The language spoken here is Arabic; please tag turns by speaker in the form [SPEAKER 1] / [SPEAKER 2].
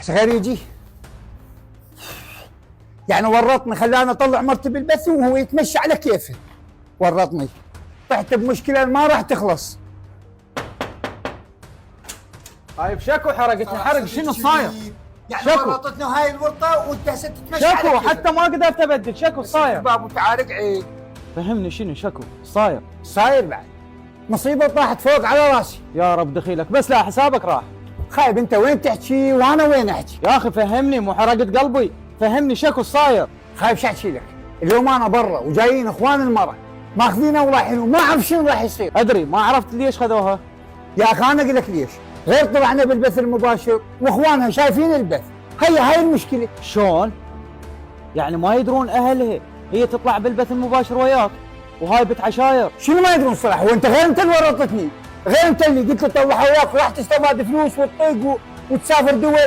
[SPEAKER 1] صغير يجي يعني ورطني، خلاني اطلع مرتب البث وهو يتمشى على كيفه. ورطني، طحت بمشكله ما راح تخلص.
[SPEAKER 2] طيب شكو حرقتني حرق، شنو صاير؟
[SPEAKER 1] يعني
[SPEAKER 2] شكو.
[SPEAKER 1] ورطتني هاي الورطه وانت هسه تتمشى
[SPEAKER 2] شكو
[SPEAKER 1] على كيفك.
[SPEAKER 2] حتى ما قدرت ابدل. شكو صاير؟
[SPEAKER 1] باب وتعال اقعد.
[SPEAKER 2] فهمني شنو شكو صاير؟
[SPEAKER 1] صاير بعد مصيبه طاحت فوق على راسي.
[SPEAKER 2] يا رب دخيلك، بس لا حسابك راح.
[SPEAKER 1] خايب انت وين تحكي وانا وين احكي؟
[SPEAKER 2] يا اخي فهمني، مو حرقت قلبي، فهمني شكو صاير؟
[SPEAKER 1] خايب شو احكي لك؟ اليوم انا برا وجايين اخوان المرأة ماخذينها ورايحين وما اعرف شنو راح يصير.
[SPEAKER 2] ادري، ما عرفت ليش خذوها.
[SPEAKER 1] يا اخي انا اقول لك ليش، غير طلعنا بالبث المباشر واخوانها شايفين البث، هاي المشكله.
[SPEAKER 2] شلون؟ يعني ما يدرون اهلها هي تطلع بالبث المباشر وياك وهاي بنت عشاير؟
[SPEAKER 1] شنو ما يدرون صراحه؟ وانت غير انت اللي ورطتني، غير انت اللي قلت لي طلعها وياك وراح تستفاد فلوس وتطيق وتسافر دول.